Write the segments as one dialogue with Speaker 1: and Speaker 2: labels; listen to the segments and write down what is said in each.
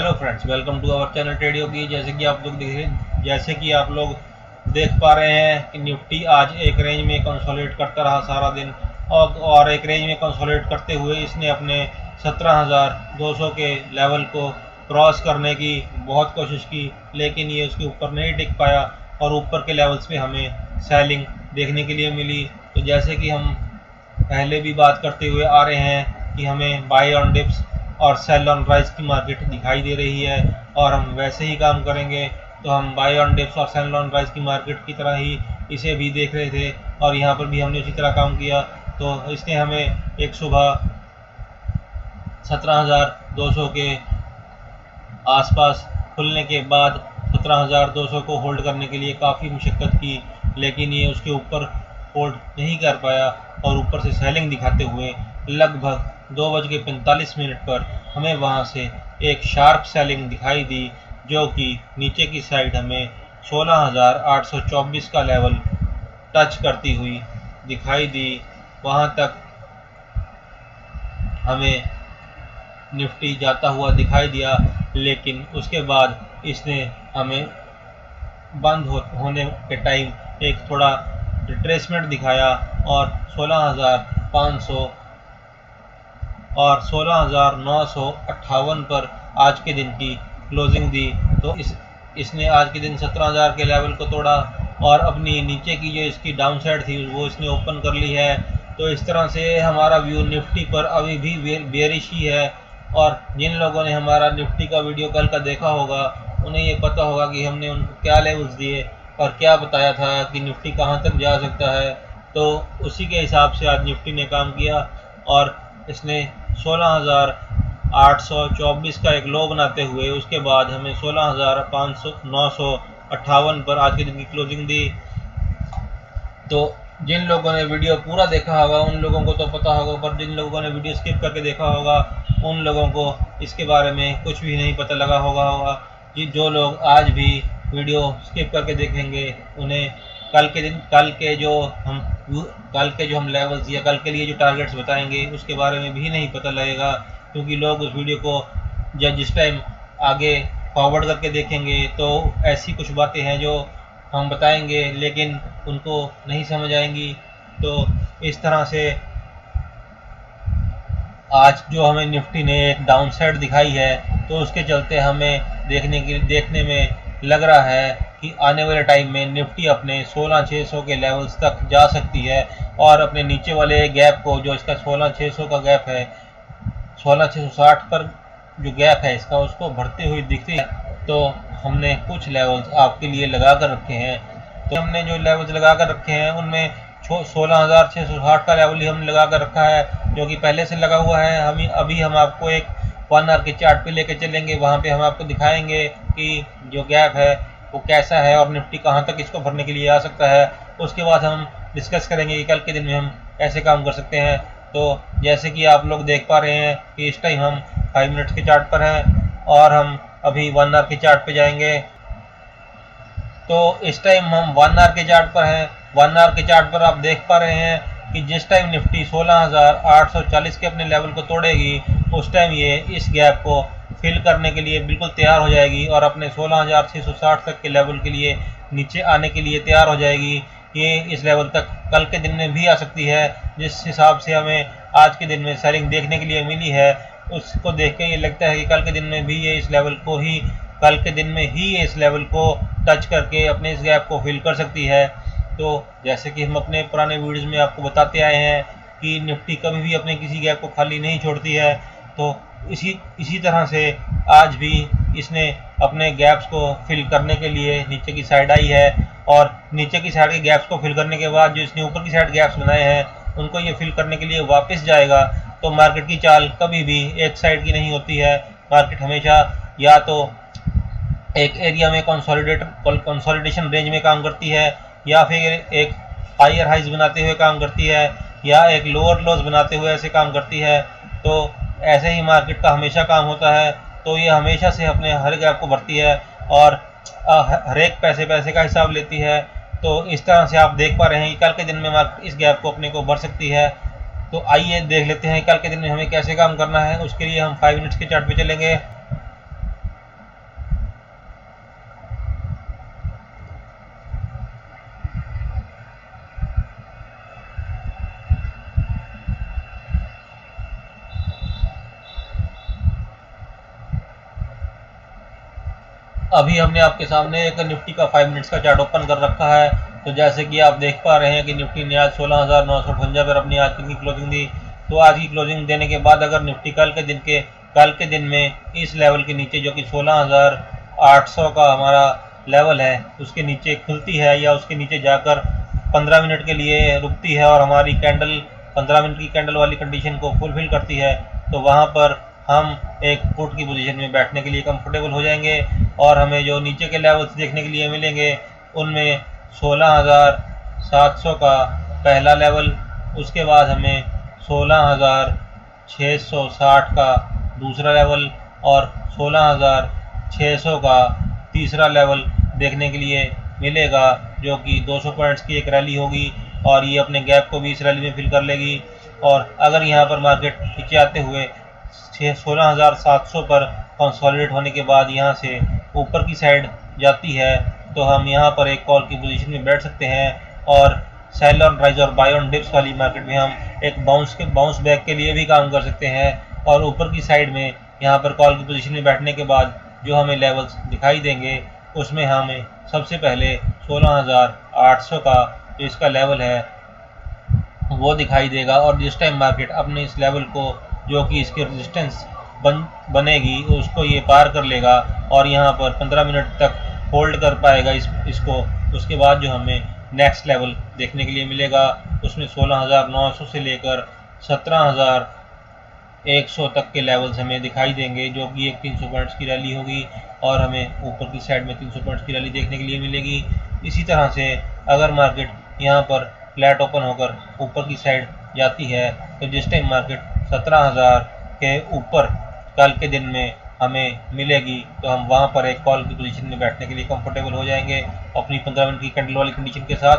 Speaker 1: Hello friends, welcome to our channel ट्रेडियो की। जैसे कि आप लोग देख पा रहे हैं कि निफ्टी आज एक रेंज में कंसोलिडेट करता रहा सारा दिन और एक रेंज में कंसोलिडेट करते हुए इसने अपने 17,200 के लेवल को क्रॉस करने की बहुत कोशिश की, लेकिन ये उसके ऊपर नहीं टिक पाया और ऊपर के लेवल्स पे हमें सेलिंग देखने के लिए मिली। तो जैसे कि हम पहले भी बात करते हुए आ रहे हैं कि हमें बाय ऑन डिप्स और सेल ऑन राइज की मार्केट दिखाई दे रही है और हम वैसे ही काम करेंगे। तो हम बाय ऑन डिप्स और सेल ऑन राइज की मार्केट की तरह ही इसे भी देख रहे थे और यहाँ पर भी हमने उसी तरह काम किया। तो इसने हमें एक सुबह 17,200 के आसपास खुलने के बाद 17,200 को होल्ड करने के लिए काफ़ी मुशक्क़त की, लेकिन ये उसके ऊपर होल्ड नहीं कर पाया और ऊपर से सेलिंग दिखाते हुए लगभग 2:45 पर हमें वहां से एक शार्प सेलिंग दिखाई दी, जो कि नीचे की साइड हमें 16,824 का लेवल टच करती हुई दिखाई दी। वहां तक हमें निफ्टी जाता हुआ दिखाई दिया, लेकिन उसके बाद इसने हमें बंद होने के टाइम एक थोड़ा रिट्रेसमेंट दिखाया और 16,500 और 16,958 पर आज के दिन की क्लोजिंग दी। तो इसने आज के दिन 17,000 के लेवल को तोड़ा और अपनी नीचे की जो इसकी डाउन साइड थी वो इसने ओपन कर ली है। तो इस तरह से हमारा व्यू निफ्टी पर अभी भी बेरिश ही है। और जिन लोगों ने हमारा निफ्टी का वीडियो कल का देखा होगा उन्हें ये पता होगा कि हमने उनको क्या लेवल्स दिए और क्या बताया था कि निफ्टी कहाँ तक जा सकता है। तो उसी के हिसाब से आज निफ्टी ने काम किया और इसने 16,824 का एक लो बनाते हुए उसके बाद हमें 16,958 पर आज के दिन की क्लोजिंग दी। तो जिन लोगों ने वीडियो पूरा देखा होगा उन लोगों को तो पता होगा, पर जिन लोगों ने वीडियो स्किप करके देखा होगा उन लोगों को इसके बारे में कुछ भी नहीं पता लगा होगा। जो लोग आज भी वीडियो स्किप करके देखेंगे उन्हें कल के जो हम लेवल्स या कल के लिए जो टारगेट्स बताएंगे उसके बारे में भी नहीं पता लगेगा, क्योंकि लोग उस वीडियो को जिस टाइम आगे फॉरवर्ड करके देखेंगे तो ऐसी कुछ बातें हैं जो हम बताएंगे लेकिन उनको नहीं समझ आएंगी। तो इस तरह से आज जो हमें निफ्टी ने एक डाउन साइड दिखाई है, तो उसके चलते हमें देखने में लग रहा है कि आने वाले टाइम में निफ्टी अपने 16,600 के लेवल्स तक जा सकती है और अपने नीचे वाले गैप को, जो इसका 16,600 का गैप है, 16,660 पर जो गैप है इसका, उसको भरते हुए दिखती है। तो हमने कुछ लेवल्स आपके लिए लगा कर रखे हैं। तो हमने जो लेवल्स लगा कर रखे हैं उनमें 16,660 का लेवल ही हमने लगा कर रखा है, जो कि पहले से लगा हुआ है। अभी हम आपको एक 1 आवर के चार्ट पे लेके चलेंगे, वहाँ पे हम आपको दिखाएंगे कि जो गैप है वो कैसा है और निफ्टी कहाँ तक इसको भरने के लिए आ सकता है। उसके बाद हम डिस्कस करेंगे कि कल के दिन में हम कैसे काम कर सकते हैं। तो जैसे कि आप लोग देख पा रहे हैं कि इस टाइम हम 5 मिनट्स के चार्ट पर हैं और हम अभी 1 आवर के चार्ट पे जाएंगे। तो इस टाइम हम 1 आवर के चार्ट पर हैं। 1 आवर के चार्ट पर आप देख पा रहे हैं कि जिस टाइम निफ्टी 16,840 के अपने लेवल को तोड़ेगी उस टाइम ये इस गैप को फिल करने के लिए बिल्कुल तैयार हो जाएगी और अपने 16,660 तक के लेवल के लिए नीचे आने के लिए तैयार हो जाएगी। ये इस लेवल तक कल के दिन में भी आ सकती है। जिस हिसाब से हमें आज के दिन में सेलिंग देखने के लिए मिली है उसको देख के ये लगता है कि कल के दिन में भी ये इस लेवल को टच करके अपने इस गैप को फिल कर सकती है। तो जैसे कि हम अपने पुराने वीडियोज़ में आपको बताते आए हैं कि निफ्टी कभी भी अपने किसी गैप को खाली नहीं छोड़ती है। तो इसी तरह से आज भी इसने अपने गैप्स को फिल करने के लिए नीचे की साइड आई है और नीचे की साइड के गैप्स को फिल करने के बाद जो इसने ऊपर की साइड गैप्स बनाए हैं उनको ये फिल करने के लिए वापस जाएगा। तो मार्केट की चाल कभी भी एक साइड की नहीं होती है। मार्केट हमेशा या तो एक एरिया में कंसोलिडेशन रेंज में काम करती है, या फिर एक हायर हाइज बनाते हुए काम करती है, या एक लोअर लोज बनाते हुए ऐसे काम करती है। तो ऐसे ही मार्केट का हमेशा काम होता है। तो ये हमेशा से अपने हर गैप को भरती है और हर एक पैसे का हिसाब लेती है। तो इस तरह से आप देख पा रहे हैं कि कल के दिन में मार्केट इस गैप को अपने को भर सकती है। तो आइए देख लेते हैं कल के दिन में हमें कैसे काम करना है। उसके लिए हम 5 मिनट्स के चार्ट पे चलेंगे। अभी हमने आपके सामने एक निफ्टी का 5 मिनट्स का चार्ट ओपन कर रखा है। तो जैसे कि आप देख पा रहे हैं कि निफ्टी ने आज 16,958 पर अपनी आज की क्लोजिंग दी। तो आज की क्लोजिंग देने के बाद अगर निफ्टी कल के दिन में इस लेवल के नीचे, जो कि 16,800 का हमारा लेवल है, उसके नीचे खुलती है या उसके नीचे जाकर 15 मिनट के लिए रुकती है और हमारी कैंडल 15 मिनट की कैंडल वाली कंडीशन को फुलफिल करती है, तो वहाँ पर हम एक पुट की पोजीशन में बैठने के लिए कंफर्टेबल हो जाएंगे। और हमें जो नीचे के लेवल्स देखने के लिए मिलेंगे उनमें 16,700 का पहला लेवल, उसके बाद हमें 16,660 का दूसरा लेवल और 16,600 का तीसरा लेवल देखने के लिए मिलेगा, जो कि 200 पॉइंट्स की एक रैली होगी और ये अपने गैप को भी इस रैली में फिल कर लेगी। और अगर यहाँ पर मार्केट नीचे आते हुए 16,700 पर कंसोलिडेट होने के बाद यहाँ से ऊपर की साइड जाती है, तो हम यहाँ पर एक कॉल की पोजीशन में बैठ सकते हैं और सेल ऑन राइज और बाय ऑन डिप्स वाली मार्केट में हम एक बाउंस बैक के लिए भी काम कर सकते हैं। और ऊपर की साइड में यहाँ पर कॉल की पोजीशन में बैठने के बाद जो हमें लेवल्स दिखाई देंगे उसमें हमें सबसे पहले 16,800 का जो इसका लेवल है वो दिखाई देगा। और जिस टाइम मार्केट अपने इस लेवल को, जो कि इसके रेजिस्टेंस बनेगी, उसको ये पार कर लेगा और यहाँ पर 15 मिनट तक होल्ड कर पाएगा इसको, उसके बाद जो हमें नेक्स्ट लेवल देखने के लिए मिलेगा उसमें 16,900 से लेकर 17,100 तक के लेवल्स हमें दिखाई देंगे, जो कि एक 300 पॉइंट्स की रैली होगी और हमें ऊपर की साइड में 300 पॉइंट्स की रैली देखने के लिए मिलेगी। इसी तरह से अगर मार्केट यहाँ पर फ्लैट ओपन होकर ऊपर की साइड जाती है, तो जिस टाइम मार्केट 17,000 के ऊपर कल के दिन में हमें मिलेगी, तो हम वहाँ पर एक कॉल की पोजीशन में बैठने के लिए कंफर्टेबल हो जाएंगे अपनी 15 मिनट की कैंडल वाली कंडीशन के साथ,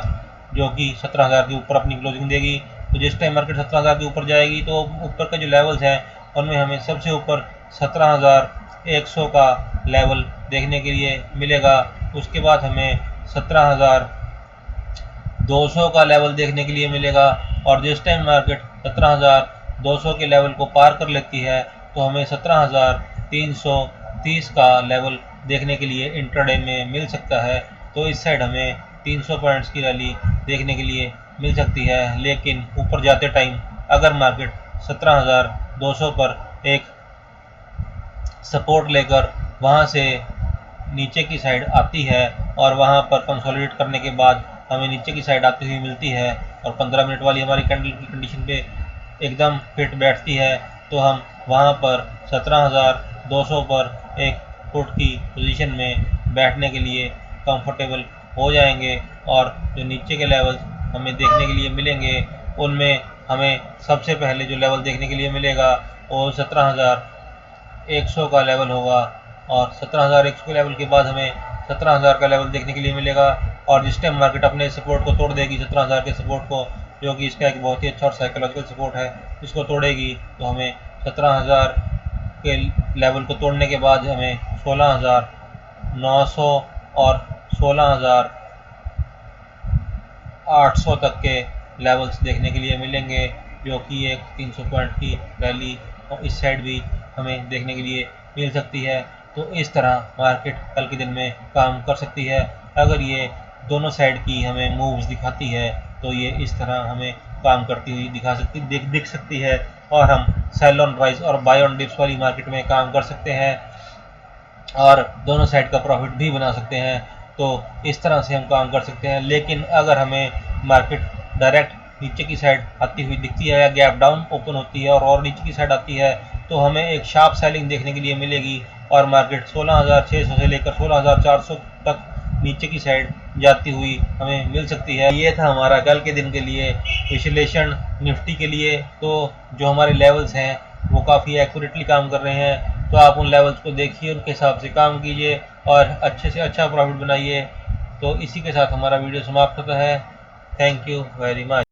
Speaker 1: जो कि 17,000 के ऊपर अपनी क्लोजिंग देगी। तो जिस टाइम मार्केट 17,000 के ऊपर जाएगी तो ऊपर का जो लेवल्स हैं उनमें हमें सबसे ऊपर 17,100 का लेवल देखने के लिए मिलेगा। उसके बाद हमें 17,200 का लेवल देखने के लिए मिलेगा और जिस टाइम मार्केट 17,200 के लेवल को पार कर लेती है तो हमें 17,330 का लेवल देखने के लिए इंट्राडे में मिल सकता है। तो इस साइड हमें 300 पॉइंट्स की रैली देखने के लिए मिल सकती है, लेकिन ऊपर जाते टाइम अगर मार्केट 17,200 पर एक सपोर्ट लेकर वहां से नीचे की साइड आती है और वहां पर कंसोलिडेट करने के बाद हमें नीचे की साइड आती हुई मिलती है और 15 मिनट वाली हमारी कैंडल की कंडीशन पे एकदम फिट बैठती है, तो हम वहां पर 17,200 पर एक फुट की पोजीशन में बैठने के लिए कंफर्टेबल हो जाएंगे। और जो नीचे के लेवल हमें देखने के लिए मिलेंगे उनमें हमें सबसे पहले जो लेवल देखने के लिए मिलेगा वो 17,100 का लेवल होगा और 17,100 के लेवल के बाद हमें 17,000 का लेवल देखने के लिए मिलेगा। और जिस टाइम मार्केट अपने सपोर्ट को तोड़ देगी 17,000 के सपोर्ट को, जो कि इसका एक बहुत ही अच्छा और साइकोलॉजिकल सपोर्ट है, इसको तोड़ेगी, तो हमें 17,000 के लेवल को तोड़ने के बाद हमें 16,900 और 16,800 तक के लेवल्स देखने के लिए मिलेंगे, जो कि एक 300 पॉइंट की रैली और इस साइड भी हमें देखने के लिए मिल सकती है। तो इस तरह मार्केट कल के दिन में काम कर सकती है। अगर ये दोनों साइड की हमें मूव्स दिखाती है तो ये इस तरह हमें काम करती हुई दिख सकती है और हम सेल ऑन राइज और बाय ऑन डिप्स वाली मार्केट में काम कर सकते हैं और दोनों साइड का प्रॉफिट भी बना सकते हैं। तो इस तरह से हम काम कर सकते हैं। लेकिन अगर हमें मार्केट डायरेक्ट नीचे की साइड आती हुई दिखती है या गैप डाउन ओपन होती है और नीचे की साइड आती है, तो हमें एक शार्प सेलिंग देखने के लिए मिलेगी और मार्केट 16,600 से लेकर 16,400 तक नीचे की साइड जाती हुई हमें मिल सकती है। ये था हमारा कल के दिन के लिए विश्लेषण निफ्टी के लिए। तो जो हमारे लेवल्स हैं वो काफ़ी एक्यूरेटली काम कर रहे हैं, तो आप उन लेवल्स को देखिए, उनके हिसाब से काम कीजिए और अच्छे से अच्छा प्रॉफिट बनाइए। तो इसी के साथ हमारा वीडियो समाप्त होता है। Thank you very much.